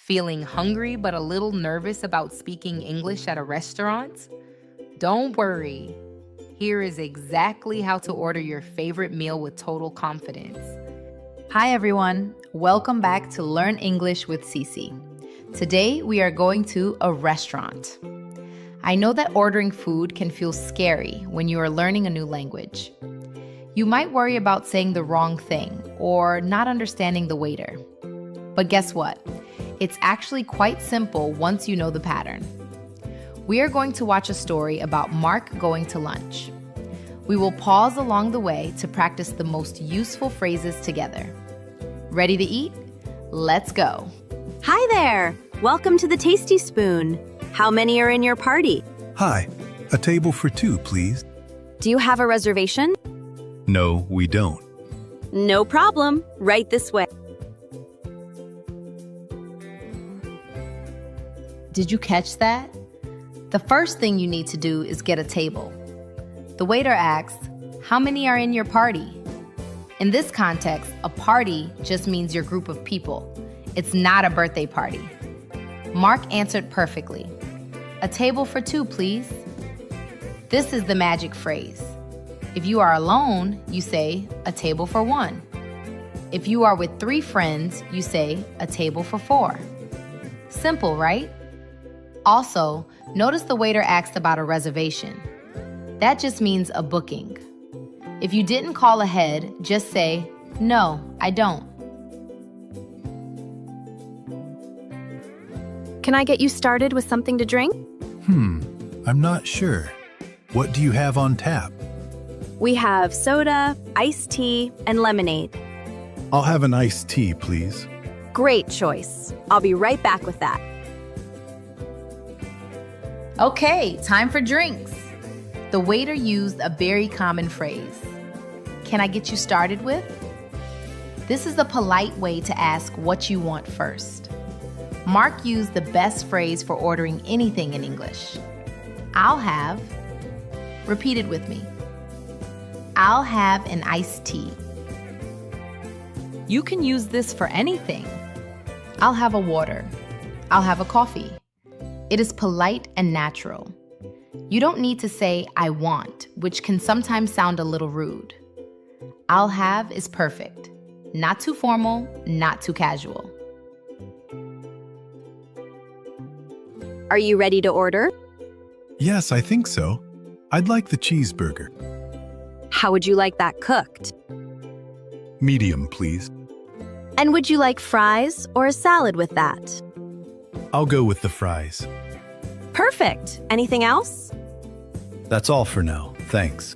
Feeling hungry but a little nervous about speaking English at a restaurant? Don't worry. Here is exactly how to order your favorite meal with total confidence. Hi everyone, welcome back to Learn English with Cici. Today we are going to a restaurant. I know that ordering food can feel scary when you are learning a new language. You might worry about saying the wrong thing or not understanding the waiter. But guess what? It's actually quite simple once you know the pattern. We are going to watch a story about Mark going to lunch. We will pause along the way to practice the most useful phrases together. Ready to eat? Let's go. Hi there! Welcome to the Tasty Spoon. How many are in your party? Hi, a table for two, please. Do you have a reservation? No, we don't. No problem. Right this way. Did you catch that? The first thing you need to do is get a table. The waiter asks, "How many are in your party?" In this context, a party just means your group of people. It's not a birthday party. Mark answered perfectly. "A table for two, please." This is the magic phrase. If you are alone, you say, "A table for one." If you are with three friends, you say, "A table for four." Simple, right? Also, notice the waiter asked about a reservation. That just means a booking. If you didn't call ahead, just say, "No, I don't." Can I get you started with something to drink? I'm not sure. What do you have on tap? We have soda, iced tea, and lemonade. I'll have an iced tea, please. Great choice. I'll be right back with that. Okay, time for drinks. The waiter used a very common phrase. "Can I get you started with?" This is a polite way to ask what you want first. Mark used the best phrase for ordering anything in English. "I'll have," repeat it with me. "I'll have an iced tea." You can use this for anything. "I'll have a water." "I'll have a coffee." It is polite and natural. You don't need to say "I want," which can sometimes sound a little rude. "I'll have" is perfect. Not too formal, not too casual. Are you ready to order? Yes, I think so. I'd like the cheeseburger. How would you like that cooked? Medium, please. And would you like fries or a salad with that? I'll go with the fries. Perfect. Anything else? That's all for now. Thanks.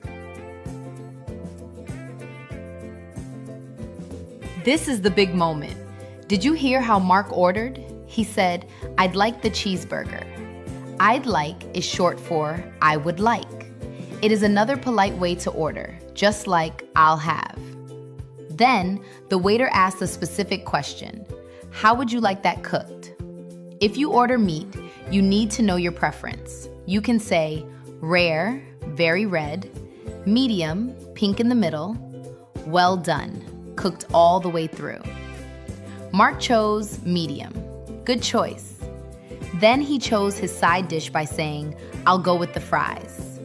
This is the big moment. Did you hear how Mark ordered? He said, "I'd like the cheeseburger." "I'd like" is short for "I would like." It is another polite way to order, just like "I'll have." Then, the waiter asked a specific question. "How would you like that cooked?" If you order meat, you need to know your preference. You can say rare, very red, medium, pink in the middle, well done, cooked all the way through. Mark chose medium. Good choice. Then he chose his side dish by saying, "I'll go with the fries."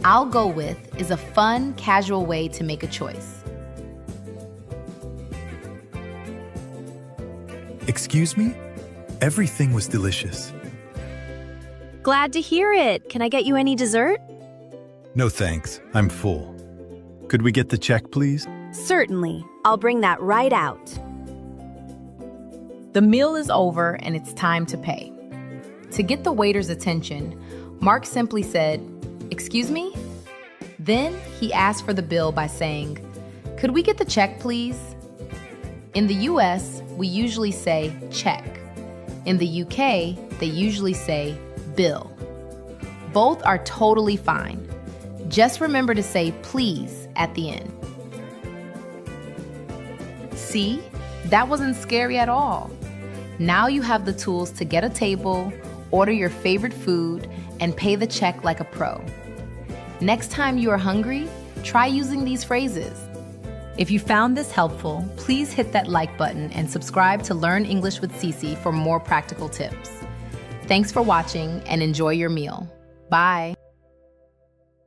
"I'll go with" is a fun, casual way to make a choice. Excuse me? Everything was delicious. Glad to hear it. Can I get you any dessert? No thanks, I'm full. Could we get the check, please? Certainly. I'll bring that right out. The meal is over and it's time to pay. To get the waiter's attention, Mark simply said, "Excuse me?" Then he asked for the bill by saying, "Could we get the check, please?" In the US, we usually say check. In the UK, they usually say bill. Both are totally fine. Just remember to say please at the end. See? That wasn't scary at all. Now you have the tools to get a table, order your favorite food, and pay the check like a pro. Next time you are hungry, try using these phrases. If you found this helpful, please hit that like button and subscribe to Learn English with Cici for more practical tips. Thanks for watching and enjoy your meal. Bye.